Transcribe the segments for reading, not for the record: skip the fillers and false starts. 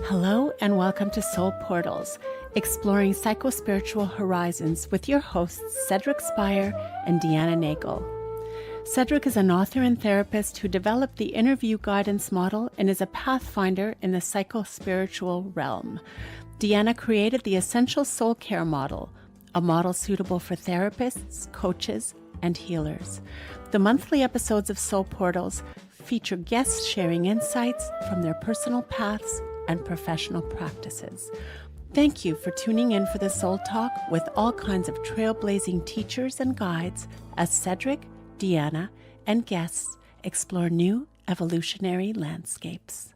Hello and welcome to Soul Portals, exploring psychospiritual horizons with your hosts Cedric Spire and Deanna Nagel. Cedric is an author and therapist who developed the interview guidance model and is a pathfinder in the psychospiritual realm. Deanna created the Essential Soul Care model, a model suitable for therapists, coaches, and healers. The monthly episodes of Soul Portals feature guests sharing insights from their personal paths and professional practices. Thank you for tuning in for the Soul Talk with all kinds of trailblazing teachers and guides as Cedric, Deanna, and guests explore new evolutionary landscapes.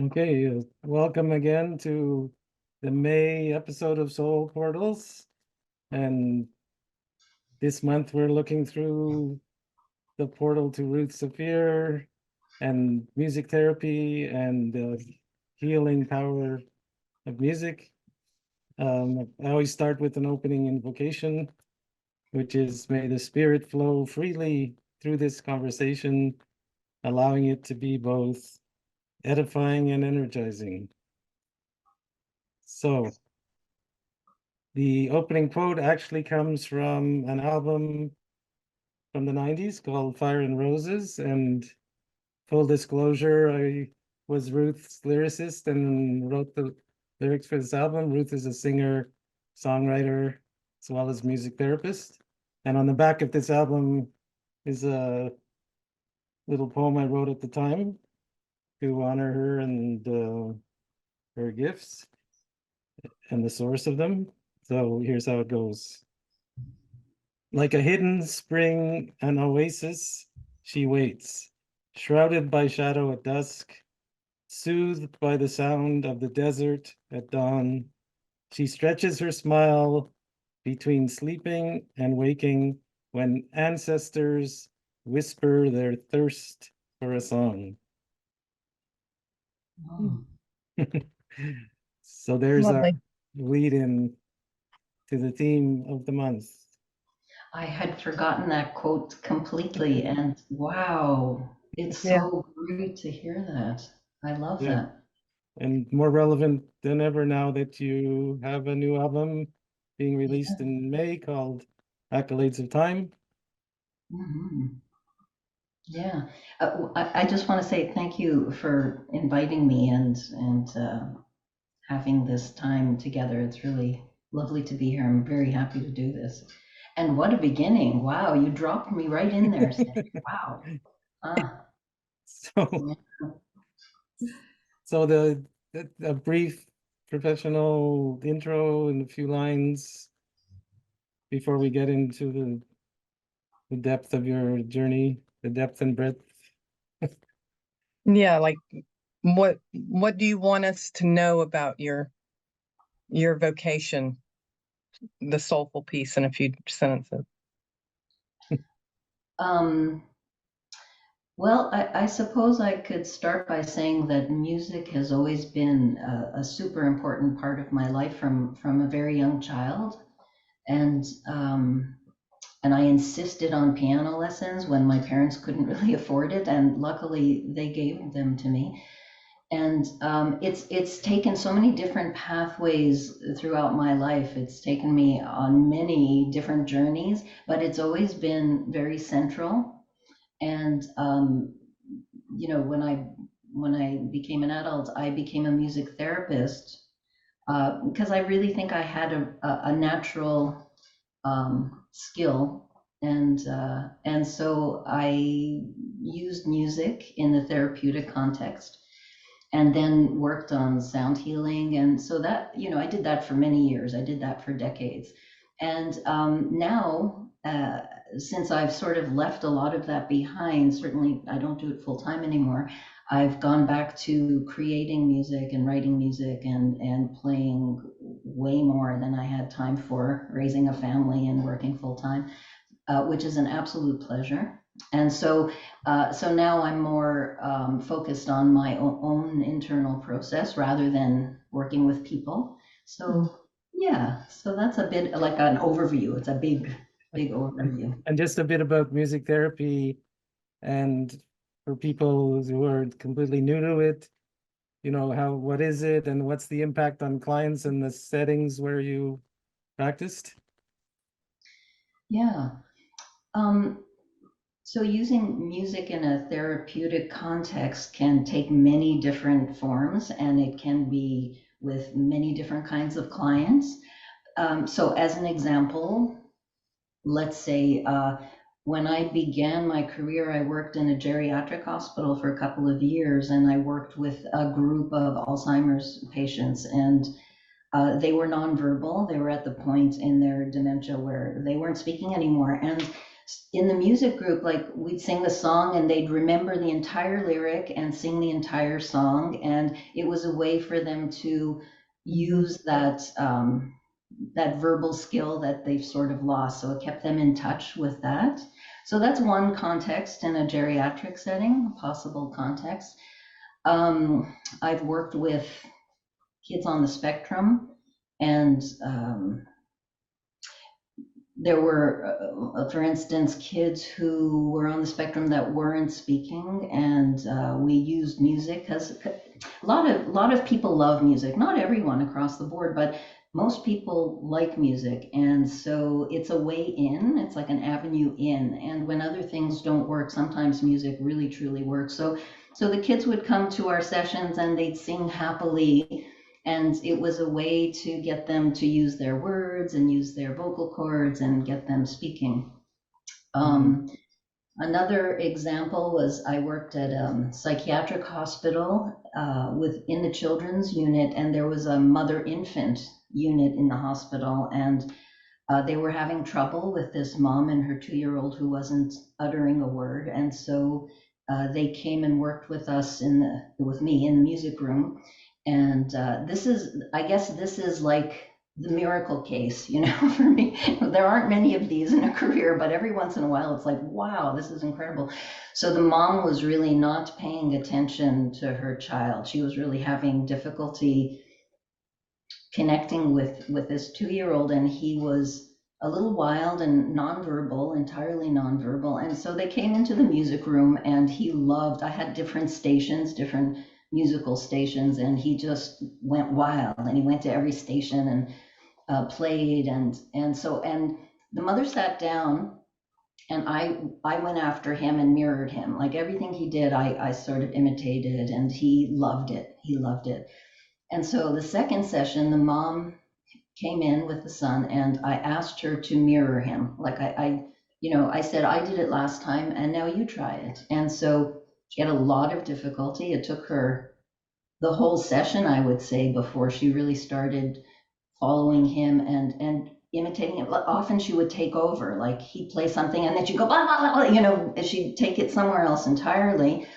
Okay, welcome again to the May episode of Soul Portals. And this month we're looking through the portal to Ruth Saphir and music therapy and the healing power of music. I always start with an opening invocation, which is, may the spirit flow freely through this conversation, allowing it to be both edifying and energizing. So the opening quote actually comes from an album from the 90s called Fire and Roses. And full disclosure, I was Ruth's lyricist and wrote the lyrics for this album. Ruth is a singer, songwriter, as well as music therapist. And on the back of this album is a little poem I wrote at the time to honor her and her gifts and the source of them. So here's how it goes. Like a hidden spring, an oasis, she waits, shrouded by shadow at dusk, soothed by the sound of the desert at dawn. She stretches her smile between sleeping and waking when ancestors whisper their thirst for a song. Oh. So there's Lovely. our lead in to the theme of the month. I had forgotten that quote completely, and wow, it's so great to hear that. I love that. And more relevant than ever now that you have a new album being released in May called Accolades of Time. Mm-hmm. Yeah, I just want to say thank you for inviting me and having this time together. It's really lovely to be here. I'm very happy to do this. And what a beginning! Wow, you dropped me right in there. Wow. So, Yeah. so a brief professional intro and a few lines before we get into the depth of your journey, the depth and breadth. Yeah, like what do you want us to know about your vocation, the soulful piece, in a few sentences? Well, I suppose I could start by saying that music has always been a super important part of my life from a very young child, and I insisted on piano lessons when my parents couldn't really afford it, and luckily they gave them to me. And it's taken so many different pathways throughout my life. It's taken me on many different journeys, but it's always been very central. And you know, when I became an adult, I became a music therapist because I really think I had a natural skill, and so I used music in the therapeutic context, and then worked on sound healing. And so that, you know, I did that for many years. I did that for decades. And now, since I've sort of left a lot of that behind, certainly I don't do it full time anymore. I've gone back to creating music and writing music and playing way more than I had time for, raising a family and working full time, which is an absolute pleasure. And so, so now I'm more focused on my own internal process rather than working with people. So yeah, so that's a bit like an overview. It's a big overview. And just a bit about music therapy, and for people who are completely new to it, you know, what is it and what's the impact on clients and the settings where you practiced? Yeah. So using music in a therapeutic context can take many different forms, and it can be with many different kinds of clients. So as an example, let's say when I began my career, I worked in a geriatric hospital for a couple of years, and I worked with a group of Alzheimer's patients, and they were nonverbal. They were at the point in their dementia where they weren't speaking anymore. And in the music group, like we'd sing the song and they'd remember the entire lyric and sing the entire song. And it was a way for them to use that verbal skill that they've sort of lost. So it kept them in touch with that. So that's one context in a geriatric setting, a possible context. I've worked with kids on the spectrum, and there were, for instance, kids who were on the spectrum that weren't speaking, and we used music because a lot of people love music. Not everyone across the board, but most people like music, and so it's a way in. It's like an avenue in. And when other things don't work, sometimes music really truly works. So the kids would come to our sessions and they'd sing happily. And it was a way to get them to use their words and use their vocal cords and get them speaking. Another example was I worked at a psychiatric hospital within the children's unit, and there was a mother-infant unit in the hospital, and they were having trouble with this mom and her 2-year-old who wasn't uttering a word. And so they came and worked with us with me in the music room. And I guess this is like the miracle case, you know, for me. There aren't many of these in a career, but every once in a while it's like, wow, this is incredible. So the mom was really not paying attention to her child. She was really having difficulty connecting with this 2-year-old, and he was a little wild and nonverbal, entirely nonverbal. And so they came into the music room, and I had different stations, different musical stations, and he just went wild, and he went to every station and played, and the mother sat down, and I went after him and mirrored him. Like everything he did, I sort of imitated, and he loved it. He loved it. And so the second session, the mom came in with the son, and I asked her to mirror him. Like I said, I did it last time, and now you try it. And so she had a lot of difficulty. It took her the whole session, I would say, before she really started following him and imitating him. Often she would take over, like he'd play something and then she'd go, blah, blah, blah, you know, she'd take it somewhere else entirely.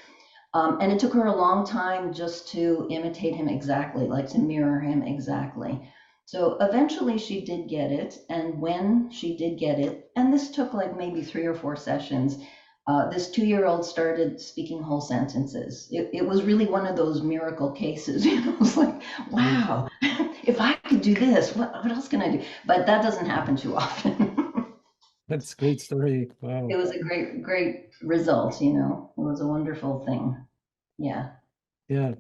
And it took her a long time just to imitate him exactly, like to mirror him exactly. So eventually she did get it. And when she did get it, and this took like maybe 3 or 4 sessions, this 2-year-old started speaking whole sentences. It was really one of those miracle cases, you know, it's like, wow, if I could do this, what else can I do? But that doesn't happen too often. That's a great story. Wow. It was a great result, you know, it was a wonderful thing. Yeah. Yeah.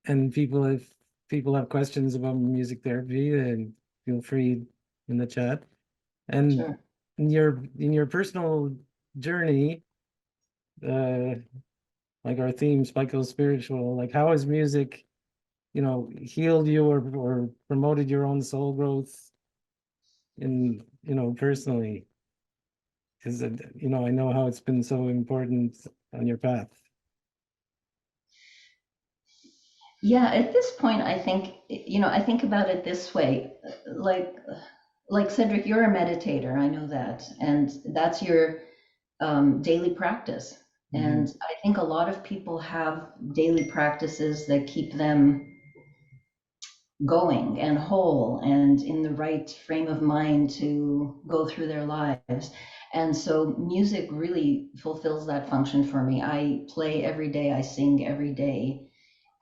And if people have questions about music therapy, then feel free in the chat. And Sure. in your personal journey, like our theme, Psychospiritual, like how has music, you know, healed you or promoted your own soul growth in, you know, personally? Because, you know, I know how it's been so important on your path. Yeah, at this point, I think, you know, I think about it this way, like Cedric, you're a meditator, I know that, and that's your daily practice. And I think a lot of people have daily practices that keep them going and whole and in the right frame of mind to go through their lives. And so music really fulfills that function for me. I play every day, I sing every day.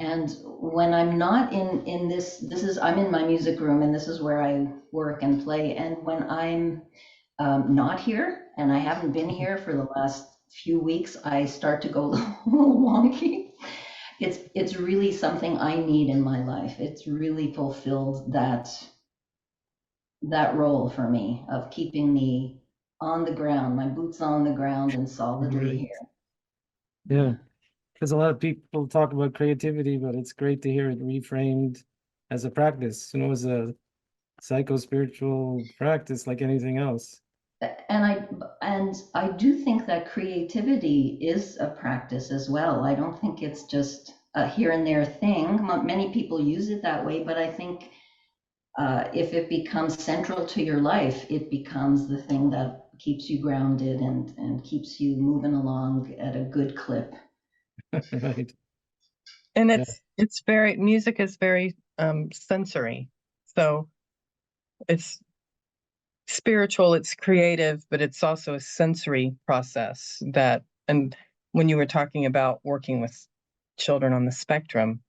And when I'm not in this is I'm in my music room, and this is where I work and play. And when I'm not here, and I haven't been here for the last few weeks, I start to go a little wonky. It's really something I need in my life. It's really fulfilled that role for me of keeping me on the ground, my boots on the ground and solidly Right. here. Yeah. Because a lot of people talk about creativity, but it's great to hear it reframed as a practice, as a psychospiritual practice like anything else. And I do think that creativity is a practice as well. I don't think it's just a here and there thing. Many people use it that way, but I think if it becomes central to your life, it becomes the thing that keeps you grounded and keeps you moving along at a good clip. Right. And Yeah. it's very, music is very sensory. So it's spiritual, it's creative, but it's also a sensory process that, and when you were talking about working with children on the spectrum,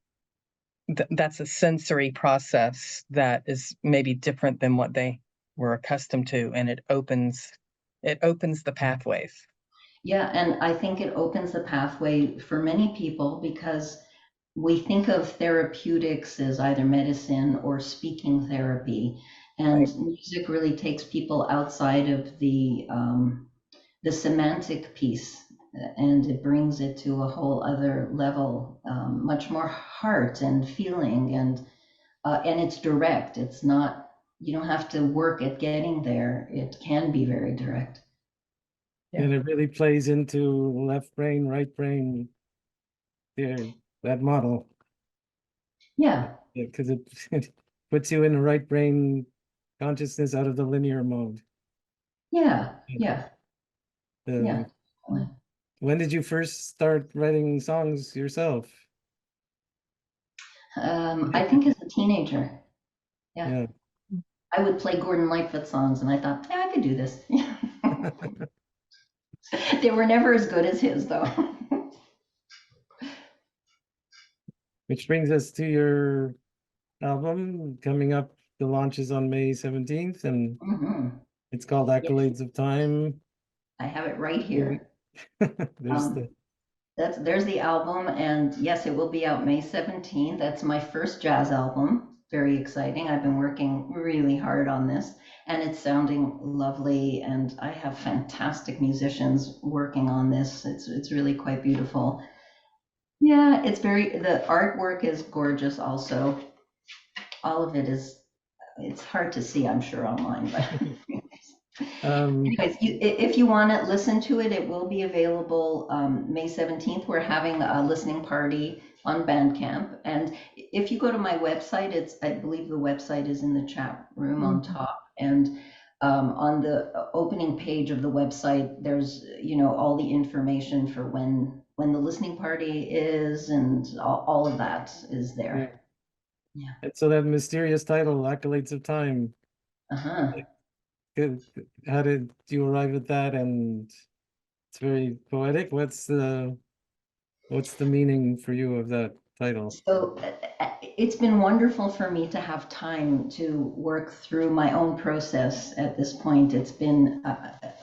that's a sensory process that is maybe different than what they were accustomed to, and it opens the pathways. Yeah, and I think it opens the pathway for many people because we think of therapeutics as either medicine or speaking therapy, and Right. music really takes people outside of the semantic piece, and it brings it to a whole other level, much more heart and feeling, and it's direct. It's not, you don't have to work at getting there. It can be very direct. Yeah. And it really plays into left brain, right brain, there, that model. Yeah, Because it puts you in the right brain consciousness out of the linear mode. yeah, yeah, yeah. Uh, when did you first start writing songs yourself? I think as a teenager, yeah, Yeah. I would play Gordon Lightfoot songs, and I thought, yeah, I could do this. They were never as good as his, though. Which brings us to your album coming up. The launch is on May 17th, and Hmm. it's called Yes, Accolades of Time. I have it right here. There's the There's the album, and yes, it will be out May 17th. That's my first jazz album. Very exciting. I've been working really hard on this, and it's sounding lovely. And I have fantastic musicians working on this. It's really quite beautiful. Yeah, the artwork is gorgeous also. All of it is, it's hard to see, I'm sure, online, but anyways, if you want to listen to it, it will be available May 17th. We're having a listening party on Bandcamp. And if you go to my website, I believe the website is in the chat room on top. And on the opening page of the website, there's, all the information for when the listening party is, and all of that is yeah. there. Yeah. And so that mysterious title, Accolades of Time, Uh-huh. how did you arrive at that? And it's very poetic. What's the meaning for you of that title? So it's been wonderful for me to have time to work through my own process at this point. It's been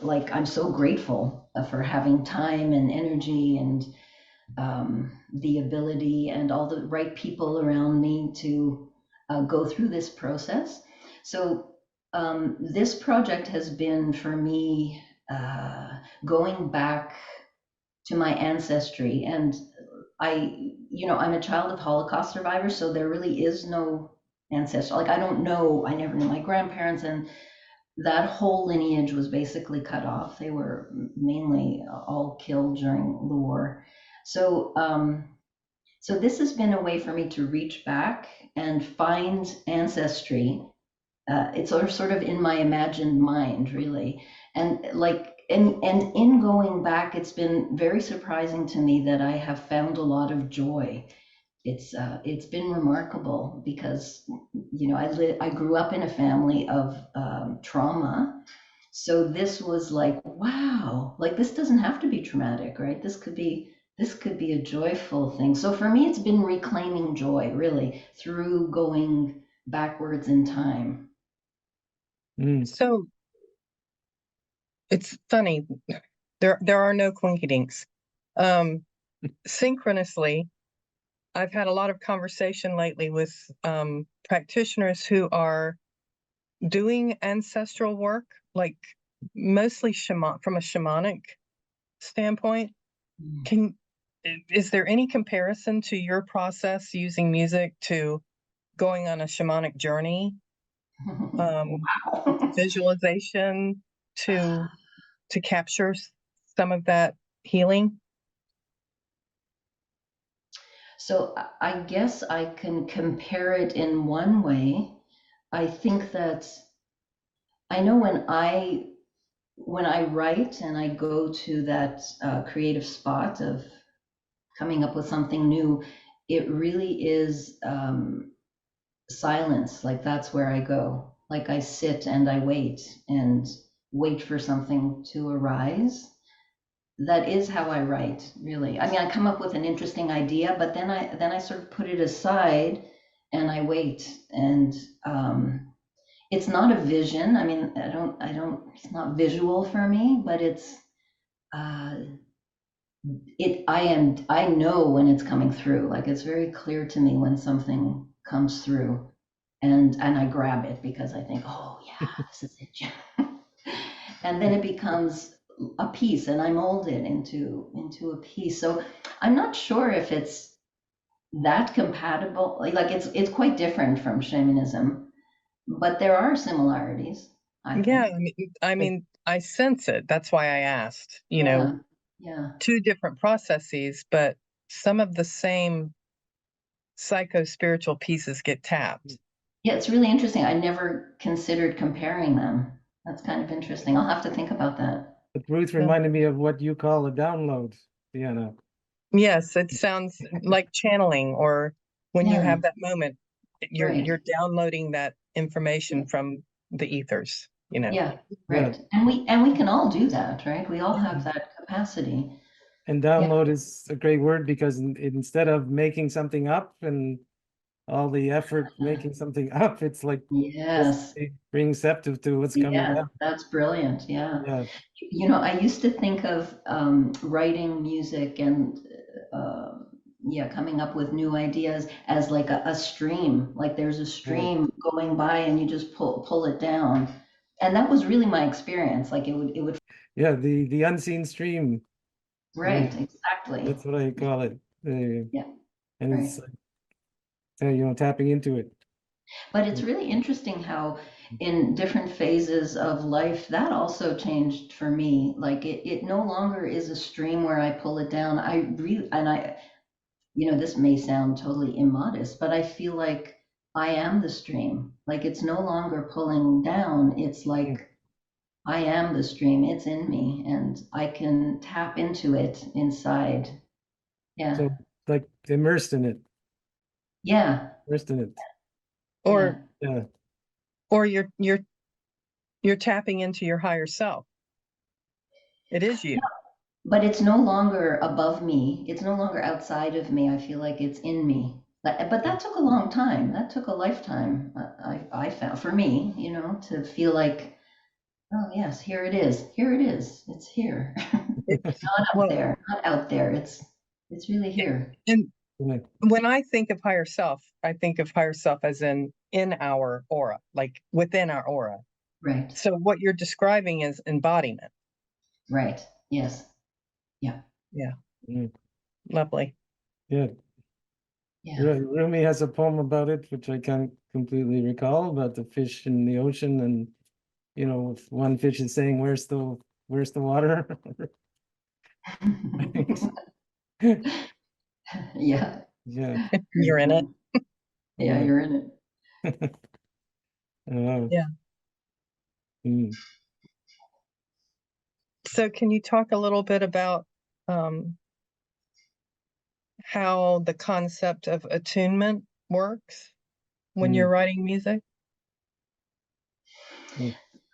like I'm so grateful for having time and energy and the ability and all the right people around me to go through this process. So this project has been for me going back to my ancestry. And I'm a child of Holocaust survivors, so there really is no ancestor. Like, I don't know, I never knew my grandparents, and that whole lineage was basically cut off. They were mainly all killed during the war. So, so this has been a way for me to reach back and find ancestry. It's sort of in my imagined mind, really. And and in going back, it's been very surprising to me that I have found a lot of joy. It's been remarkable because I grew up in a family of trauma, So this was like, wow, like this doesn't have to be traumatic, right? This could be a joyful thing. So for me, it's been reclaiming joy, really, through going backwards in time. Mm. So it's funny. There are no coinkydinks. Synchronously, I've had a lot of conversation lately with practitioners who are doing ancestral work, like mostly from a shamanic standpoint. Is there any comparison to your process using music to going on a shamanic journey, Wow. visualization to capture some of that healing? So I guess I can compare it in one way. I think that I know when I write and I go to that creative spot of coming up with something new, it really is silence. Like that's where I go. Like I sit and I wait for something to arise. That is how I write, really. I mean, I come up with an interesting idea, but then I sort of put it aside and I wait. And it's not a vision. I mean, it's not visual for me, but uh, I know when it's coming through. Like it's very clear to me when something comes through, and I grab it because I think, oh yeah, this is it. And then it becomes a piece, and I mold it into a piece. So I'm not sure if it's that compatible. Like it's quite different from shamanism, but there are similarities, I Yeah, think. I mean, I sense it. That's why I asked. Yeah, yeah. Two different processes, but some of the same psychospiritual pieces get tapped. Yeah, it's really interesting. I never considered comparing them. That's kind of interesting. I'll have to think about that. But Ruth Yeah. reminded me of what you call a download, Deanna. Yes, it sounds like channeling, or when you Yeah, have that moment, right. you're downloading that information from the ethers, Yeah, Yeah. right. And we can all do that, right? We all have that capacity. And download is a great word because instead of making something up and all the effort making something up, it's like just Yes. being receptive to what's coming Yeah, down. that's brilliant. Yeah. Yeah. You know, I used to think of writing music and uh, yeah, coming up with new ideas as like a stream. Like there's a Right. stream going by and you just pull it down. And that was really my experience. Like it would Yeah, the unseen stream. right, exactly. That's what I call it. Yeah, And right. it's tapping into it. But it's really interesting how in different phases of life that also changed for me. Like it no longer is a stream where I pull it down. This may sound totally immodest, but I feel like I am the stream. Like it's no longer pulling down. It's like I am the stream. It's in me and I can tap into it inside. Yeah. So like immersed in it. Yeah. Immersed in it. or Yeah. or you're tapping into your higher self. It is you. But it's no longer above me. It's no longer outside of me. I feel like it's in me. But that took a long time. That took a lifetime. I found for me, to feel like, oh yes, here it is. Here it is. It's here. It's Not up well, there. Not out there. It's really here. and Yeah. when I think of higher self, I think of higher self as in our aura, like within our aura. Right. So what you're describing is embodiment. Right. Yes. Yeah. Yeah, Mm. lovely. Yeah. Yeah. Rumi has a poem about it, which I can't completely recall, about the fish in the ocean, and if one fish is saying, "Where's the water?" Yeah. Yeah. You're in it. Yeah, you're in it. Yeah. Mm. So can you talk a little bit about how the concept of attunement works when you're writing music?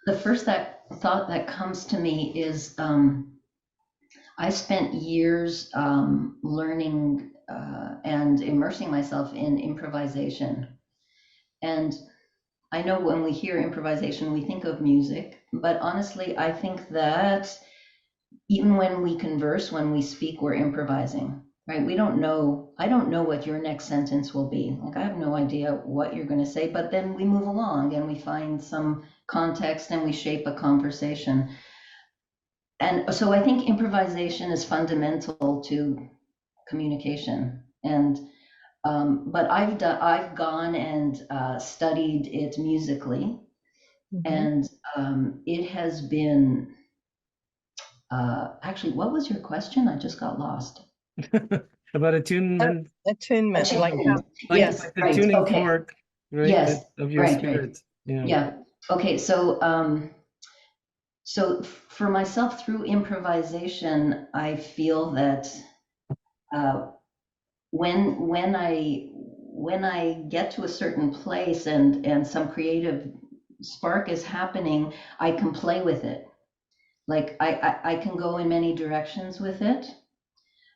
The first thought that comes to me is I spent years learning and immersing myself in improvisation. And I know when we hear improvisation, we think of music, but honestly, I think that even when we converse, when we speak, we're improvising, right? I don't know what your next sentence will be. Like, I have no idea what you're going to say, but then we move along and we find some context and we shape a conversation. And so I think improvisation is fundamental to communication. And but I've gone and studied it musically, and it has been actually, what was your question? I just got lost. About attunement, Attunement, like Attunement. like, Yes, like the right. tuning Okay. fork, right? Yes, Of your right, spirit. Yeah. Yeah. Okay. So for myself, through improvisation, I feel that uh, when I get to a certain place and some creative spark is happening, I can play with it. Like I can go in many directions with it.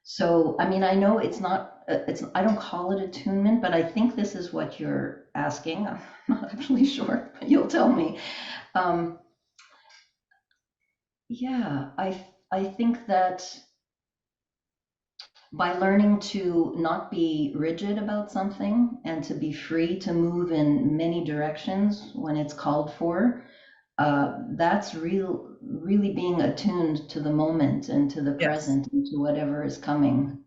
So, I mean, I know it's not, I don't call it attunement, but I think this is what you're asking. I'm not actually sure, but you'll tell me. Um, yeah, I think that by learning to not be rigid about something and to be free to move in many directions when it's called for, that's really being attuned to the moment and to the yes, present and to whatever is coming.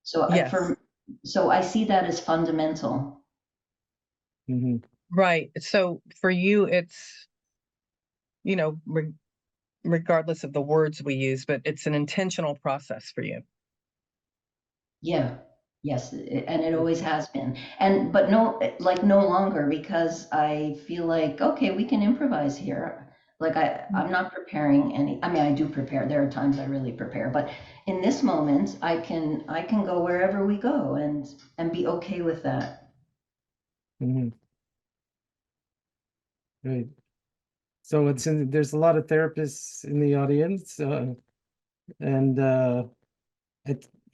So yes, so I see that as fundamental. Hmm. right. So for you, it's, you know, regardless of the words we use, but it's an intentional process for you. Yeah, yes, and it always has been. And but no, like no longer, because I feel like, okay, we can improvise here. Like I'm not preparing any, I mean, I do prepare. There are times I really prepare, but in this moment, I can go wherever we go and be okay with that. Hmm. Right. So there's a lot of therapists in the audience, and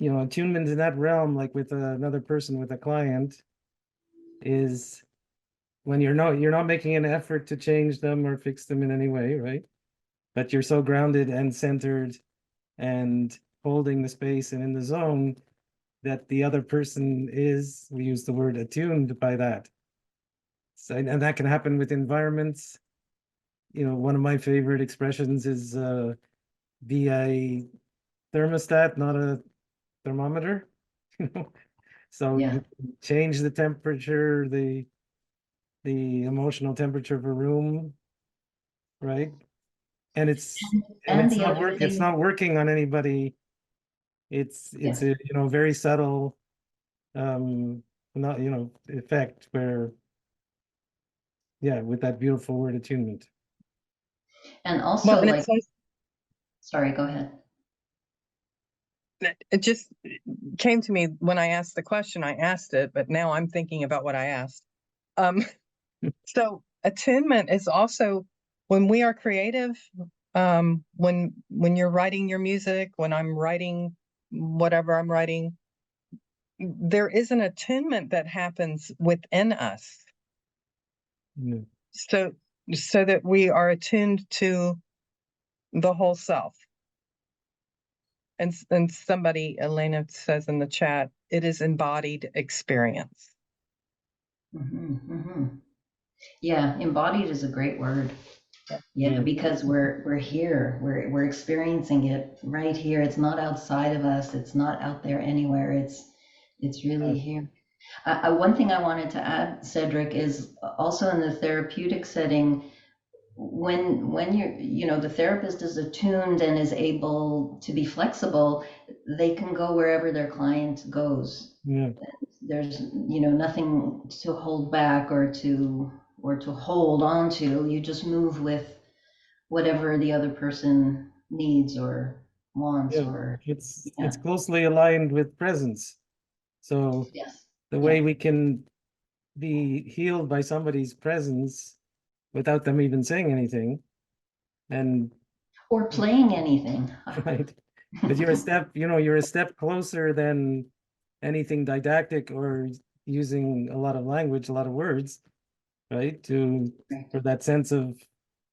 attunement in that realm, like with another person, with a client, is when you're not making an effort to change them or fix them in any way, right? But you're so grounded and centered and holding the space and in the zone that the other person is, we use the word attuned by that. So, and that can happen with environments. One of my favorite expressions is be a thermostat, not a thermometer. So Yeah. you change the temperature, the emotional temperature of a room, right? And And it's the not other it's thing, not working on anybody. It's yeah. a very subtle not effect where, yeah, with that beautiful word attunement. And Well, also and like, sorry, go ahead. it just came to me when I asked the question. I asked it, but now I'm thinking about what I asked. So attunement is also when we are creative. When you're writing your music, when I'm writing whatever I'm writing, there is an attunement that happens within us. Yeah. So that we are attuned to the whole self. And somebody, Elena, says in the chat, it is embodied experience. Yeah, embodied is a great word. Yeah, because we're here, we're experiencing it right here. It's not outside of us. It's not out there anywhere. It's really here. One thing I wanted to add, Cedric, is also in the therapeutic setting, when the therapist is attuned and is able to be flexible, they can go wherever their client goes. Yeah. There's nothing to hold back or to hold on to. You just move with whatever the other person needs or wants. Yeah. Or It's closely aligned with presence. So yes, the way we can be healed by somebody's presence without them even saying anything and Or playing anything. right, but you're a step, you're a step closer than anything didactic or using a lot of language, a lot of words, right? For that sense of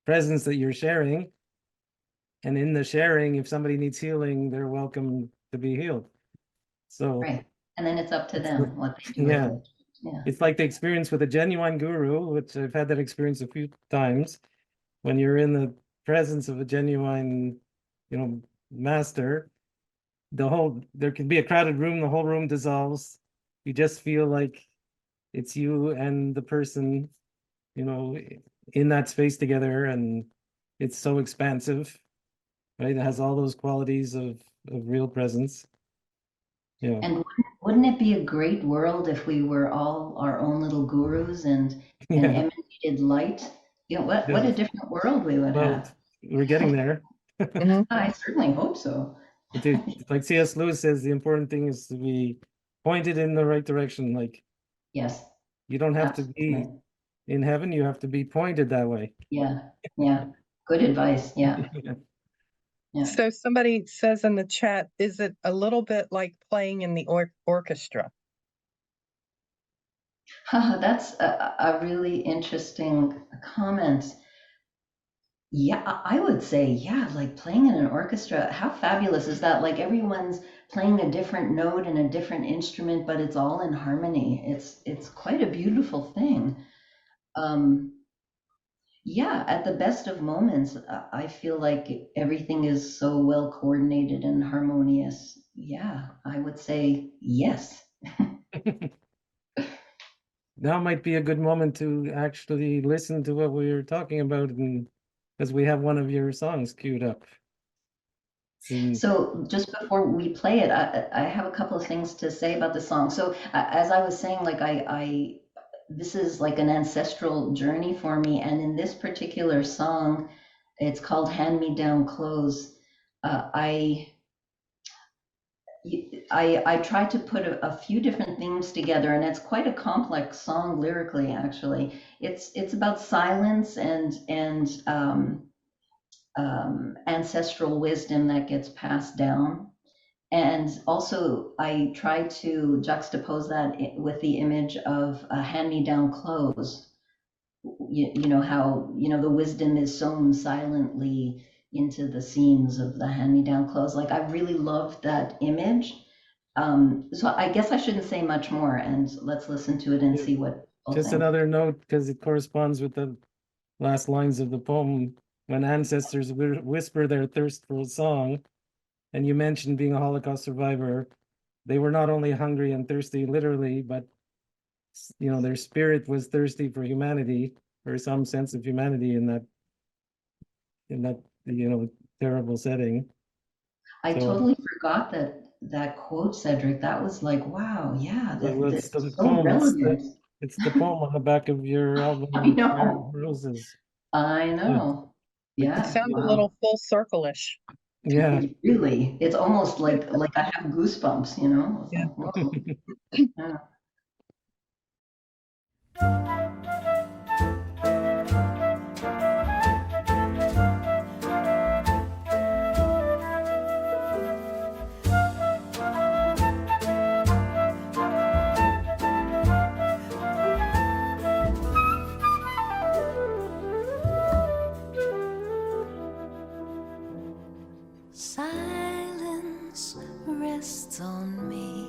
presence that you're sharing. And in the sharing, if somebody needs healing, they're welcome to be healed. So Right. And then it's up to them what they do yeah, with it. Yeah. it's like the experience with a genuine guru, which I've had that experience a few times. When you're in the presence of a genuine, master, there can be a crowded room, the whole room dissolves. You just feel like it's you and the person, in that space together, and it's so expansive, right? It has all those qualities of real presence. Yeah. And wouldn't it be a great world if we were all our own little gurus and Yeah. emanated light? What Yeah. a different world we would Well, have. we're getting there. Mhm. I certainly hope so. Like C.S. Lewis says, the important thing is to be pointed in the right direction. Like, Yes, you don't have to be absolutely. in heaven, you have to be pointed that way. Yeah, yeah. Good advice. Yeah, Yeah. yeah. So somebody says in the chat, is it a little bit like playing in the orchestra? That's a really interesting comment. Yeah, I would say, yeah, like playing in an orchestra. How fabulous is that? Like everyone's playing a different note and a different instrument, but it's all in harmony. It's quite a beautiful thing. Yeah, at the best of moments, I feel like everything is so well coordinated and harmonious. Yeah, I would say yes. Now might be a good moment to actually listen to what we were talking about, and because we have one of your songs queued up. So just before we play it, I have a couple of things to say about the song. So as I was saying, like I this is like an ancestral journey for me, and in this particular song, it's called "Hand Me Down Clothes." I tried to put a few different themes together, and it's quite a complex song lyrically. Actually, it's about silence and ancestral wisdom that gets passed down. And also, I try to juxtapose that with the image of hand-me-down clothes. You know how, the wisdom is sewn silently into the seams of the hand-me-down clothes. Like, I really loved that image. So I guess I shouldn't say much more, and let's listen to it and Yeah. see what people Just think. another note, because it corresponds with the last lines of the poem. When ancestors whisper their thirst for a song, and you mentioned being a Holocaust survivor, they were not only hungry and thirsty literally, but their spirit was thirsty for humanity, or some sense of humanity in that terrible setting. I So totally forgot that quote, Cedric. That was like, wow, yeah, that's that's the so poem. relevant. It's the poem on the back of your I album, Fire and know. Roses. I Yeah. know. It Yeah. sounds a Wow. little full circle-ish. Yeah. It's almost like I have goosebumps, you know? It's Yeah. like, whoa. Yeah. Silence rests on me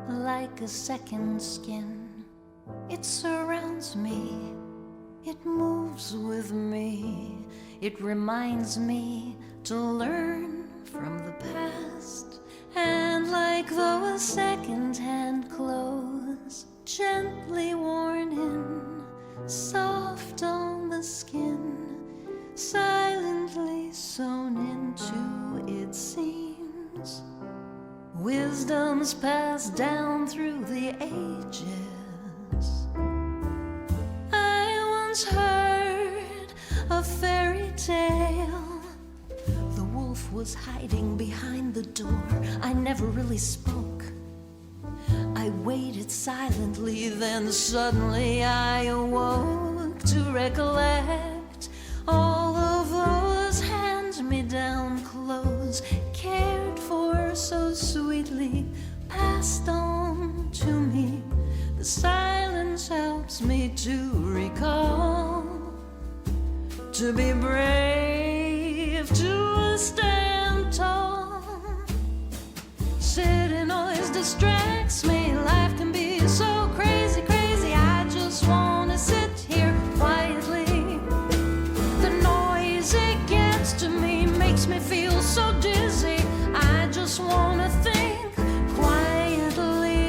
like a second skin. It surrounds me, it moves with me. It reminds me to learn from the past. And like those second-hand clothes, gently worn in, soft on the skin, silently sewn into its seams. Wisdom's passed down through the ages. I once heard a fairy tale. The wolf was hiding behind the door. I never really spoke. I waited silently, then suddenly I awoke to recollect all of so sweetly passed on to me. The silence helps me to recall, to be brave, to stand tall. City noise distracts me. Life can be so crazy, crazy. I just wanna sit here quietly. The noise it gets to me makes me feel so dizzy. I just wanna think quietly.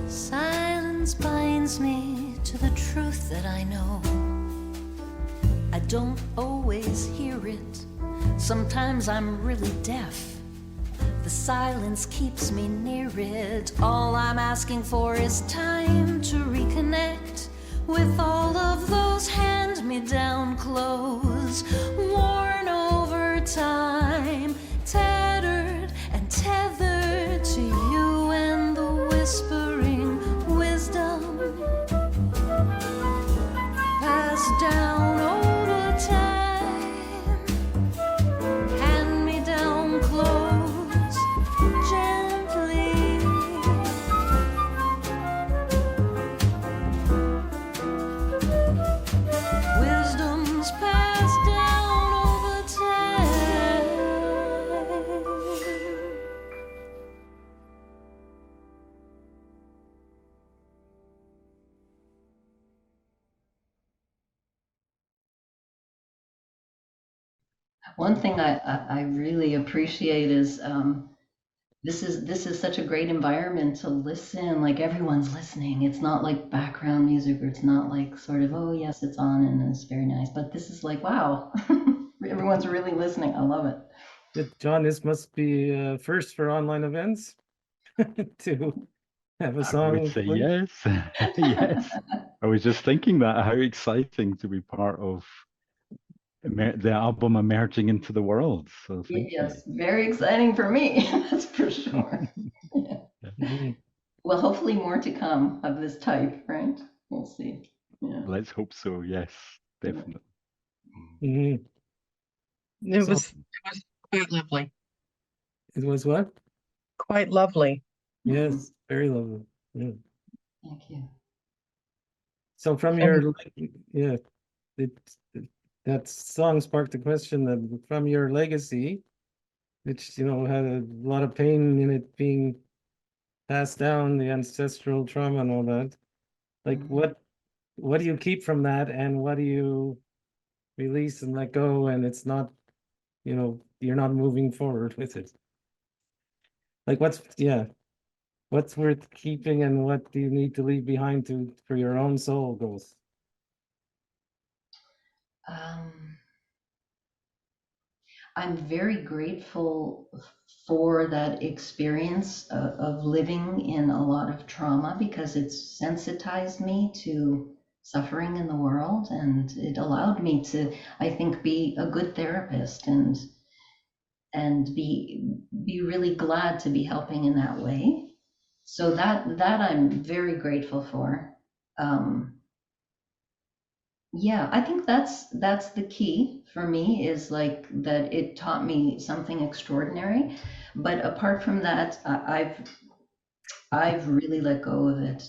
Silence binds me to the truth that I know. I don't always hear it. Sometimes I'm really deaf. The silence keeps me near it. All I'm asking for is time to reconnect with all of those hand-me-down clothes, worn over time, tattered and tethered to you and the whispering wisdom passed down over time. Hand me down clothes gently. Wisdom's passed down over time. One thing I really appreciate is this is such a great environment to listen. Like everyone's listening. It's not like background music, or it's not like sort of, oh yes, it's on and it's very nice. But this is like, wow, everyone's really listening. I love it. John, this must be first for online events to have a I song. would say played. yes. Yes. I was just thinking that how exciting to be part of the album emerging into the world. So thank Yes, very exciting for me. That's for sure. Yeah. Mhm. Well, hopefully more to come of this type, right? We'll see. Yeah. you. Let's hope so. Yes, definitely. Mhm. It So- was quite lovely. It was what? Quite lovely. Yes, very lovely. Yeah. Thank you. So from your, yeah, that song sparked the question that from your legacy, which, had a lot of pain in it being passed down, the ancestral trauma and all that. Like Mhm. what do you keep from that, and what do you release and let go, and it's not, you're not moving forward with it? Like what's worth keeping, and what do you need to leave behind for your own soul goals? I'm very grateful for that experience of living in a lot of trauma, because it's sensitized me to suffering in the world, and it allowed me to, I think, be a good therapist and be really glad to be helping in that way. So that I'm very grateful for. Yeah, I think that's the key for me, is like that it taught me something extraordinary. But apart from that, I've really let go of it.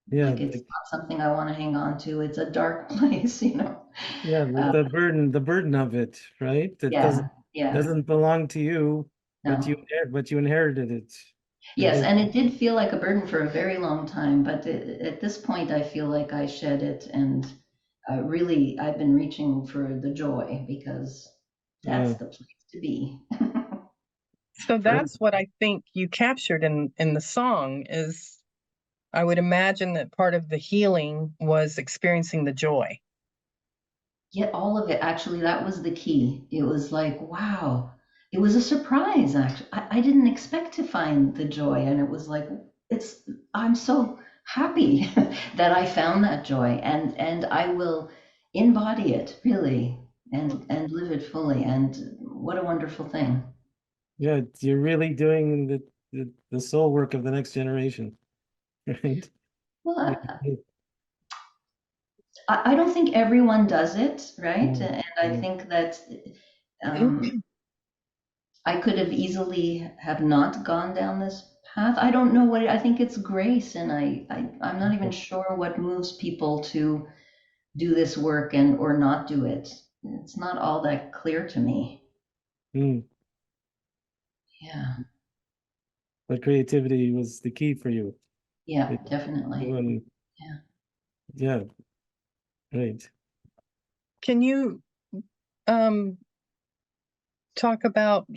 Yeah, Like it's not something I want to hang on to. It's a dark place, yeah, the burden of it, right? That Yeah, yeah, doesn't belong to you, but no. you inherited it. Yes, and it did feel like a burden for a very long time, but at this point, I feel like I shed it, and really, I've been reaching for the joy, because that's Yeah. the place to be. So that's what I think you captured in the song is, I would imagine that part of the healing was experiencing the joy. Yeah, all of it. Actually, that was the key. It was like, wow, it was a surprise, actually. I didn't expect to find the joy. And it was like, I'm so happy that I found that joy, and I will embody it really and live it fully. And what a wonderful thing. Yeah, you're really doing the soul work of the next generation, right? Well, Yeah. I don't think everyone does it, right? Mm, And I mm, think that I could have easily have not gone down this path. I don't know I think it's grace, and I'm not even sure what moves people to do this work and or not do it. It's not all that clear to me. mm. Yeah, But creativity was the key for you. yeah, It- definitely. and Yeah. yeah, right. Can you talk about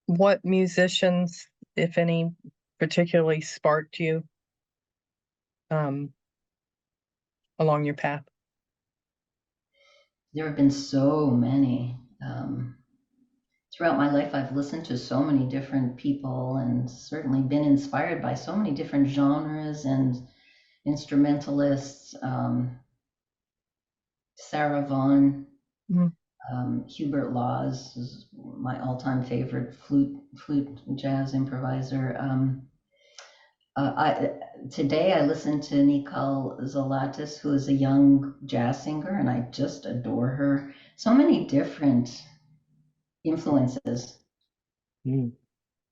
what musicians, if any, particularly sparked you um, along your path? There have been so many. Throughout my life, I've listened to so many different people and certainly been inspired by so many different genres and instrumentalists. Sarah Vaughan, Mm. Hubert Laws is my all-time favorite flute jazz improviser. Today I listened to Nicole Zalatis, who is a young jazz singer, and I just adore her. So many different influences. Mm.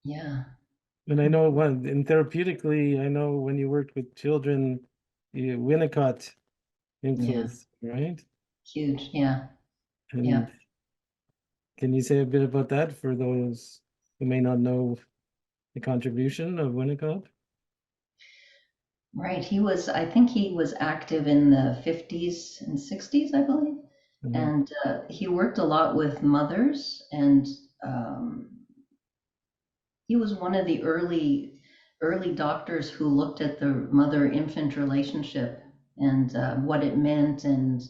Yeah, And I know in therapeutically, I know when you worked with children, Winnicott yeah, influence, right? huge. Yeah, yeah. And can you say a bit about that for those who may not know the contribution of Winnicott? Right. I think he was active in the 50s and 60s, I believe. Mhm. And he worked a lot with mothers, and um, he was one of the early doctors who looked at the mother-infant relationship and what it meant, and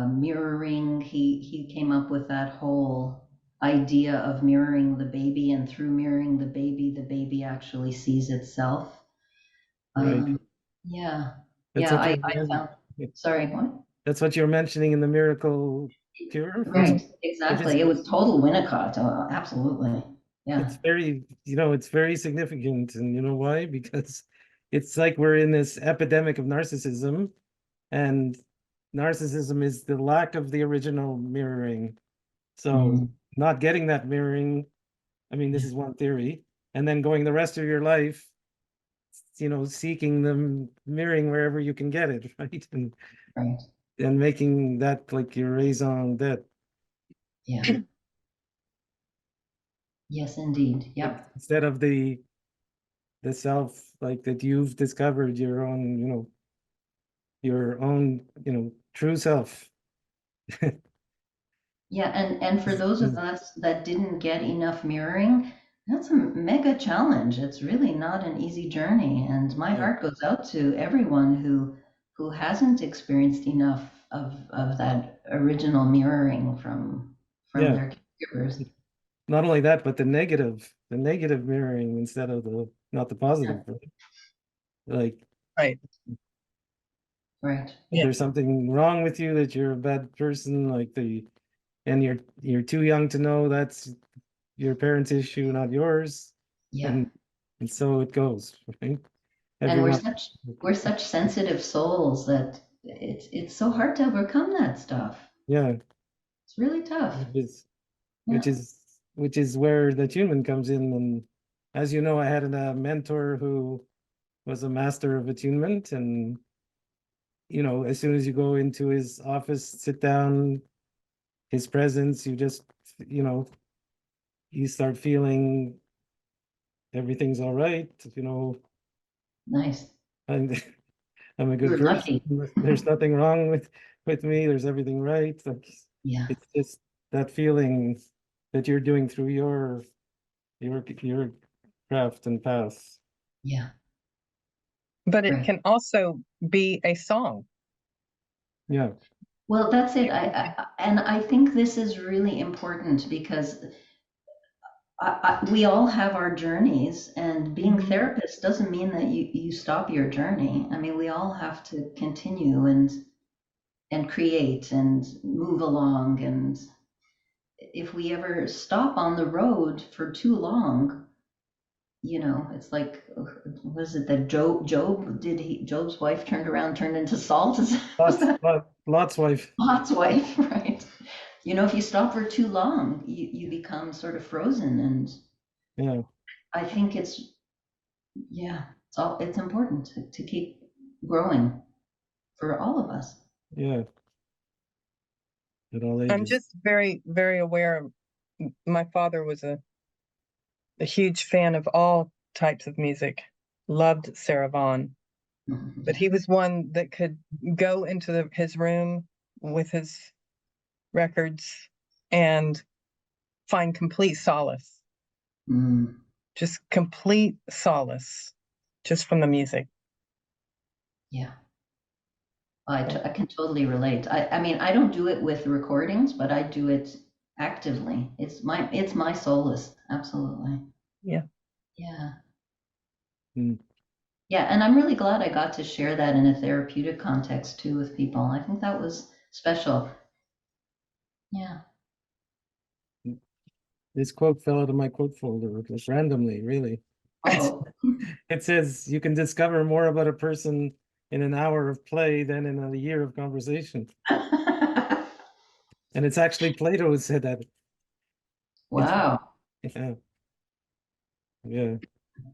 mirroring. He came up with that whole idea of mirroring the baby, and through mirroring the baby actually sees itself. Right. Yeah, That's yeah. what I you're found. Sorry, what? that's what you're mentioning in the miracle cure first. Right, Which is exactly. It was total Winnicott. Absolutely. Yeah, it's very, it's very significant. And you know why? Because it's like we're in this epidemic of narcissism, and narcissism is the lack of the original mirroring. So Mm, not getting that mirroring, I mean, this yeah, is one theory, and then going the rest of your life, seeking the mirroring wherever you can get it, right? right. And making that like your raison d'etre. Yeah. Yes, indeed. Yep. Instead of the self like that you've discovered your own true self. Yeah, and for those of us that didn't get enough mirroring, that's a mega challenge. It's really not an easy journey, and my Yeah, heart goes out to everyone who hasn't experienced enough of that original mirroring from yeah, their caregivers. not only that, but the negative mirroring instead of the not the positive, right? Like Right. Right. if Yeah. there's something wrong with you, that you're a bad person, and you're too young to know that's your parents' issue, not yours. Yeah. And so it goes, right? And Everyone. we're such sensitive souls that it's so hard to overcome that stuff. Yeah, It's really tough. which is Yeah. which is where the attunement comes in. And as you know, I had a mentor who was a master of attunement, and as soon as you go into his office, sit down, his presence, you know, you start feeling everything's all right. Nice. I'm I'm a You good were person. lucky. There's nothing wrong with me. There's everything right. Like Yeah. it's just that feeling that you're doing through your craft and path. Yeah. But it Right. can also be a song. Yeah. Well, that's it. And I think this is really important because we all have our journeys, and being Mhm. therapists doesn't mean that you stop your journey. I mean, we all have to continue and create and move along. And if we ever stop on the road for too long, it's like, was it that Job's wife turned around, turned into salt? Was that Lot's wife. Lot's wife, right? If you stop for too long, you become sort of frozen. And Yeah, I think it's important to keep growing for all of us. yeah. At all I'm ages. just very, very aware. My father was a huge fan of all types of music, loved Sarah Vaughan, but he was one that could go into his room with his records and find complete solace, Mm, just complete solace, just from the music. yeah. I can totally relate. I mean, I don't do it with recordings, but I do it actively. It's my solace. Absolutely. Yeah. Yeah. Mm. Yeah. And I'm really glad I got to share that in a therapeutic context too with people. I think that was special. Yeah. This quote fell out of my quote folder just randomly, really. Oh, It says you can discover more about a person in an hour of play than in a year of conversation. And it's actually Plato who said that. wow. Yeah. Yeah.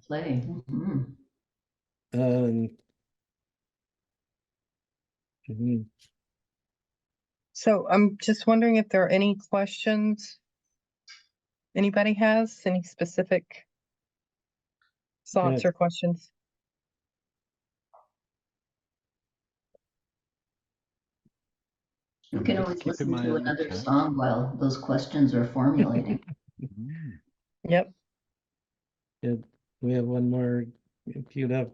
Play. Mhm. Um, mhm. So I'm just wondering if there are any questions anybody has, any specific thoughts Yeah. or questions? You I'm can just always keeping listen my eye to on the another chat. song while those questions are formulating. Mm. Yep. Yeah. We have one more queued up.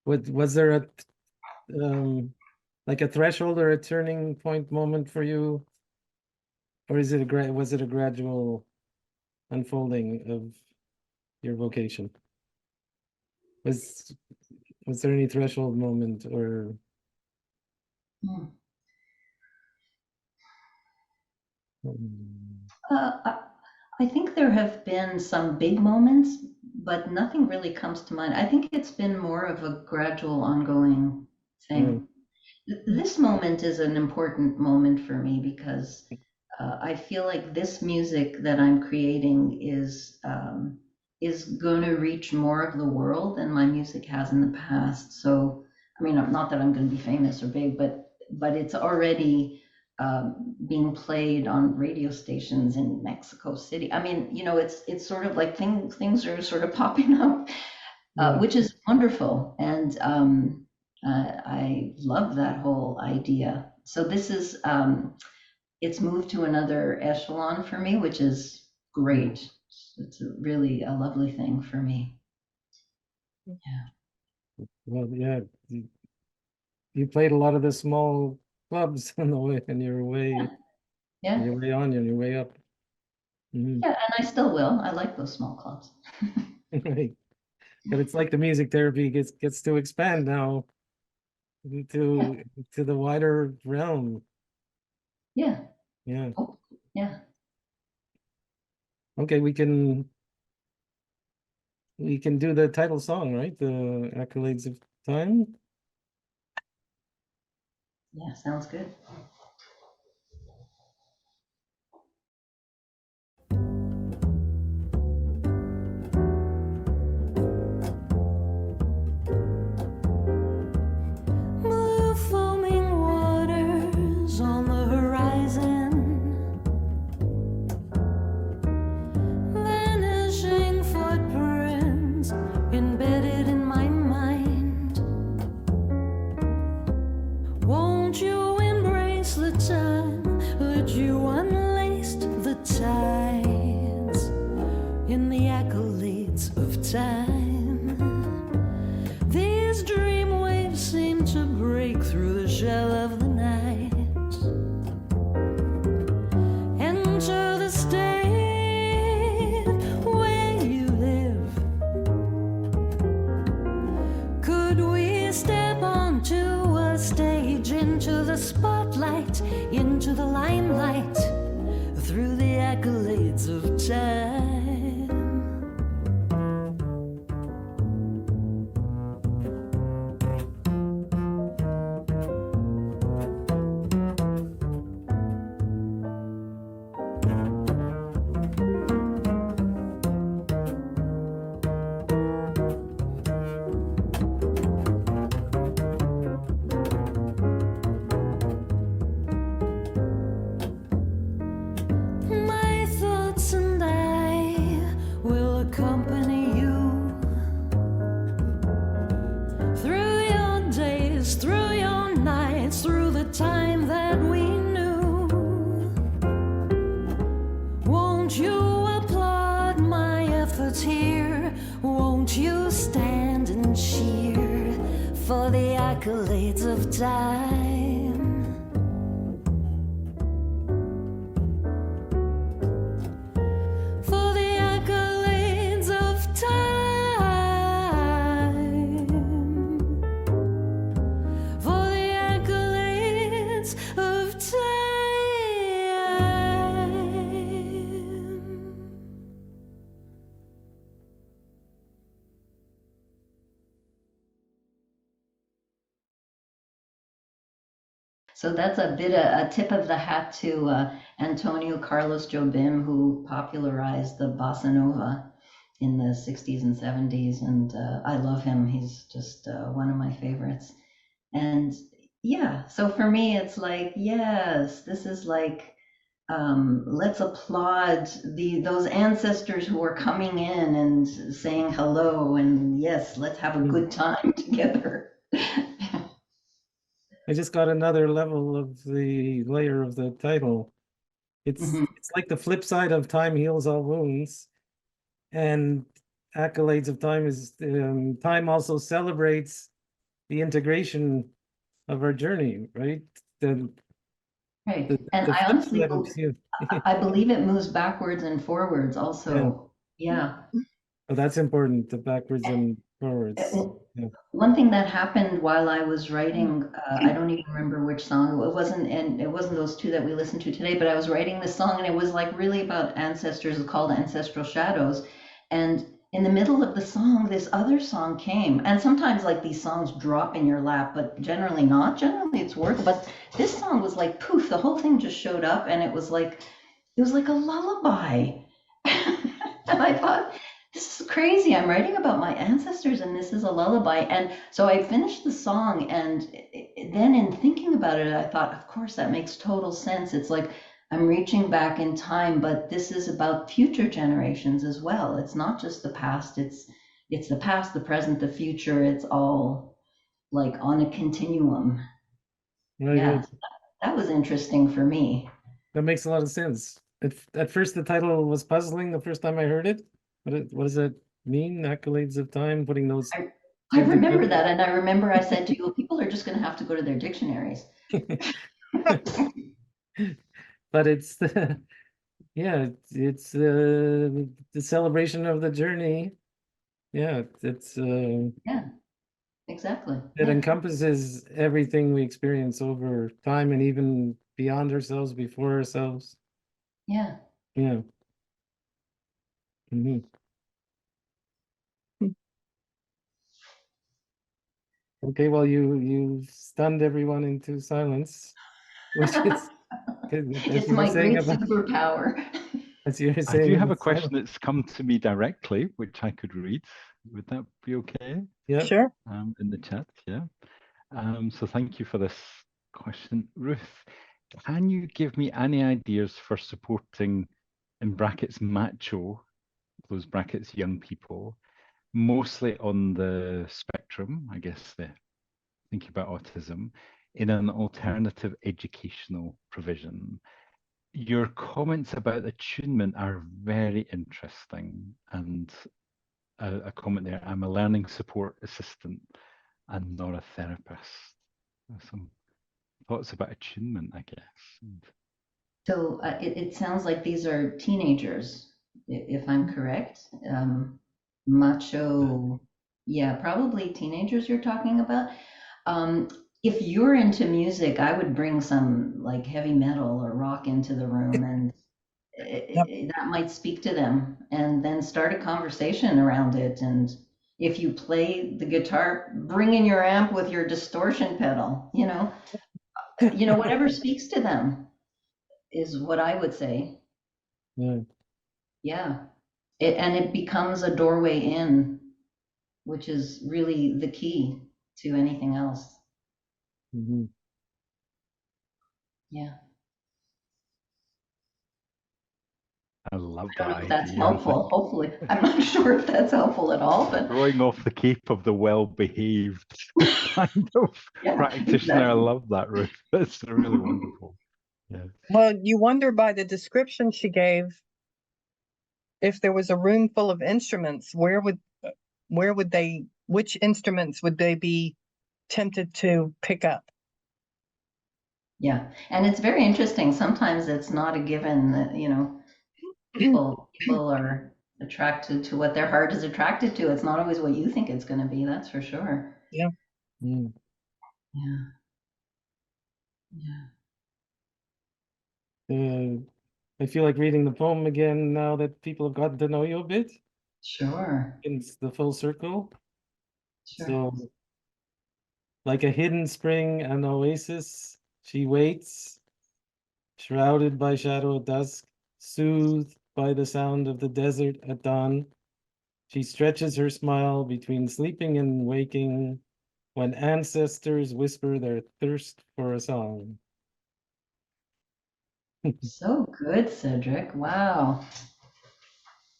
Was there a like a threshold or a turning point moment for you? Or was it a gradual unfolding of your vocation? Was there any threshold moment or Hmm. um, I think there have been some big moments, but nothing really comes to mind. I think it's been more of a gradual, ongoing thing. This moment is an important moment for me because I feel like this music that I'm creating is going to reach more of the world than my music has in the past. So, I mean, not that I'm going to be famous or big, but it's already being played on radio stations in Mexico City. I mean, it's sort of like things are sort of popping up, yeah. which is wonderful, and I love that whole idea. So this is it's moved to another echelon for me, which is great. It's really a lovely thing for me. Yeah. Well, yeah, you played a lot of the small clubs on the way, and you're way, Yeah. you're way on, your way up. Mhm. Yeah, and I still will. I like those small clubs. Right. But it's like the music therapy gets to expand now to the wider realm. Yeah. Yeah. Oh, yeah. Okay, we can do the title song, right? The Accolades of Time. Yeah, sounds good. Blue foaming waters on the horizon, vanishing footprints embedded in my mind. Won't you embrace the time that you unlaced the tides in the accolades of time? These dream waves seem to break through the shell of the night. Enter the state you step onto a stage, into the spotlight, into the limelight, through the accolades of time. My thoughts and I will accompany you through your days, through your nights, through the time that we knew. Won't you applaud my efforts here? Won't you stand and cheer for the accolades of time? For the accolades of time. For the accolades of time. So that's a bit a tip of the hat to Antonio Carlos Jobim, who popularized the bossa nova in the 60s and 70s. And I love him. He's just one of my favorites. And yeah, so for me, it's like, yes, this is like, let's applaud those ancestors who are coming in and saying hello. And yes, let's have a good time together. I just got another level of the layer of the title. It's Mhm. it's like the flip side of time heals all wounds, and accolades of time is time also celebrates the integration of our journey, right? The Right. the, And the I flip honestly side of believe, I believe it moves backwards and forwards also. Yeah. Oh, that's important. The backwards and forwards. Yeah. One thing that happened while I was writing, I don't even remember which song it wasn't, and it wasn't those two that we listened to today, but I was writing this song and it was like really about ancestors. It's called Ancestral Shadows. And in the middle of the song, this other song came. And sometimes like these songs drop in your lap, but generally not. Generally it's work. But this song was like poof, the whole thing just showed up and it was like a lullaby. And I thought, this is crazy. I'm writing about my ancestors and this is a lullaby. And so I finished the song, and then in thinking about it, I thought, of course, that makes total sense. It's like I'm reaching back in time, but this is about future generations as well. It's not just the past, it's the past, the present, the future. It's all like on a continuum. Very Yeah, good. that was interesting for me. That makes a lot of sense. At first, the title was puzzling the first time I heard it. What does that mean? Accolades of time, putting those I two remember together. that, and I remember I said to you, people are just going to have to go to their dictionaries. But it's the it's the celebration of the journey. Yeah, it's Yeah, exactly. it Yeah. encompasses everything we experience over time and even beyond ourselves, before ourselves. Yeah. Yeah. Mhm. Okay, well, you stunned everyone into silence, which is as It's you were my saying great about superpower. as you were I do saying have a about question silence. that's come to me directly, which I could read. Would that be okay? Yeah. Sure. In the chat, yeah. So thank you for this question. Ruth, can you give me any ideas for supporting, in brackets, macho, those brackets, young people, mostly on the spectrum, I guess, thinking about autism, in an alternative educational provision? Your comments about attunement are very interesting, and a comment there, I'm a learning support assistant and not a therapist. Some thoughts about attunement, I guess. So it sounds like these are teenagers, if I'm correct. Macho Yeah, probably teenagers you're talking about. If you're into music, I would bring some like heavy metal or rock into the room, and Yep. that might speak to them, and then start a conversation around it. And if you play the guitar, bring in your amp with your distortion pedal, whatever speaks to them is what I would say. Yeah. Yeah. And it becomes a doorway in, which is really the key to anything else. Mm-hmm. Yeah. I love I don't that know if that's idea. I helpful. think Hopefully, I'm not sure if that's helpful at all, but throwing off the cape of the well-behaved kind of yeah, practitioner. I exactly. love that, Ruth. That's really wonderful. Yeah. Well, you wonder by the description she gave, if there was a room full of instruments, which instruments would they be tempted to pick up? Yeah, and it's very interesting. Sometimes it's not a given that, people are attracted to what their heart is attracted to. It's not always what you think it's going to be, that's for sure. Yeah. Mm. Yeah. Yeah. I feel like reading the poem again now that people have gotten to know you a bit. Sure. It's the full circle. Sure. So, like a hidden spring, an oasis, she waits, shrouded by shadow at dusk, soothed by the sound of the desert at dawn. She stretches her smile between sleeping and waking when ancestors whisper their thirst for a song. So good, Cedric. Wow.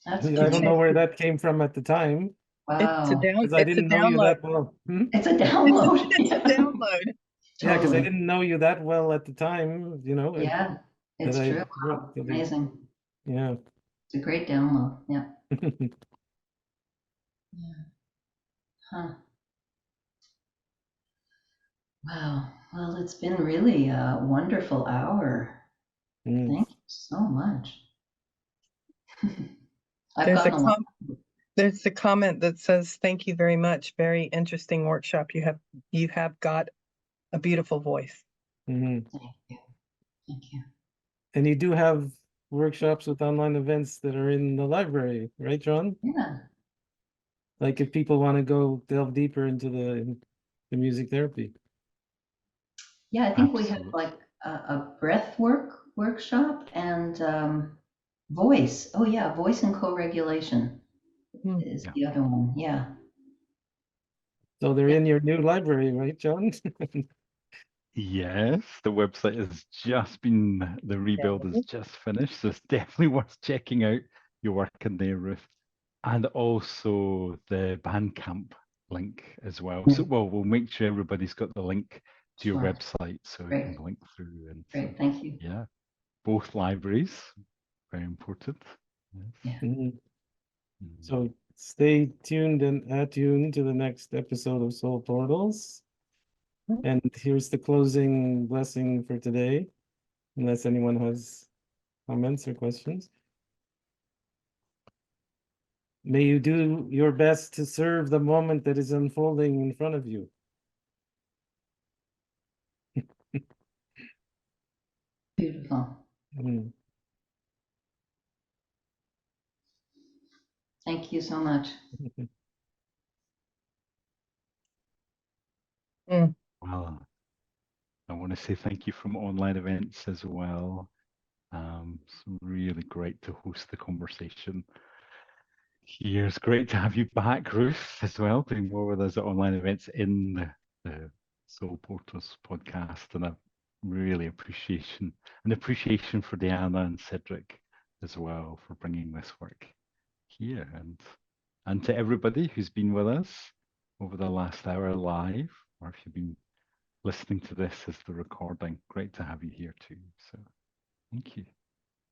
That's I don't know beautiful. where that came from at the time, It's a Wow. down. because I It's a didn't know you download. that well. Hmm? It's a It's a, download. it's a Yeah. download. Yeah, because I Totally. didn't know you that well at the time, Yeah, that it's true. Wow. I, Amazing. yeah. It's a great download. Yeah. Yeah. Huh. Wow. Well, it's been really a wonderful hour. Mm. Thank you so much. I've There's a gotten a lot. there's a comment that says, "Thank you very much. Very interesting workshop. You have got a beautiful voice." Mhm. Thank you. Thank you. And you do have workshops with online events that are in the library, right, John? Yeah. Like if people want to go delve deeper into the music therapy. Yeah, I think we have Absolutely. like a breath workshop and voice. Oh yeah, voice and co-regulation Hmm. is Yeah. the other one. Yeah. So they're Yeah. in your new library, right, John? Yes, the website has just been, the rebuild is just finished, so it's definitely worth checking out your work in there, Ruth. And also the Bandcamp link as well. So, well, we'll make sure everybody's got the link to your Sure. website so you Great. can link through. And Great. Thank you. yeah, both libraries, very important. Yes. Yeah. Mhm. Mm. So stay tuned and attuned to the next episode of Soul Portals. And here's the closing blessing for today, unless anyone has comments or questions. May you do your best to serve the moment that is unfolding in front of you. Beautiful. Mm. Thank you so much. Mm. Well, I want to say thank you from online events as well. It's really great to host the conversation here. It's great to have you back, Ruth, as well, doing more with us at online events in the Soul Portals podcast. And a really appreciation for Diana and Cedric as well for bringing this work here. And to everybody who's been with us over the last hour live, or if you've been listening to this as the recording, great to have you here too. So thank you.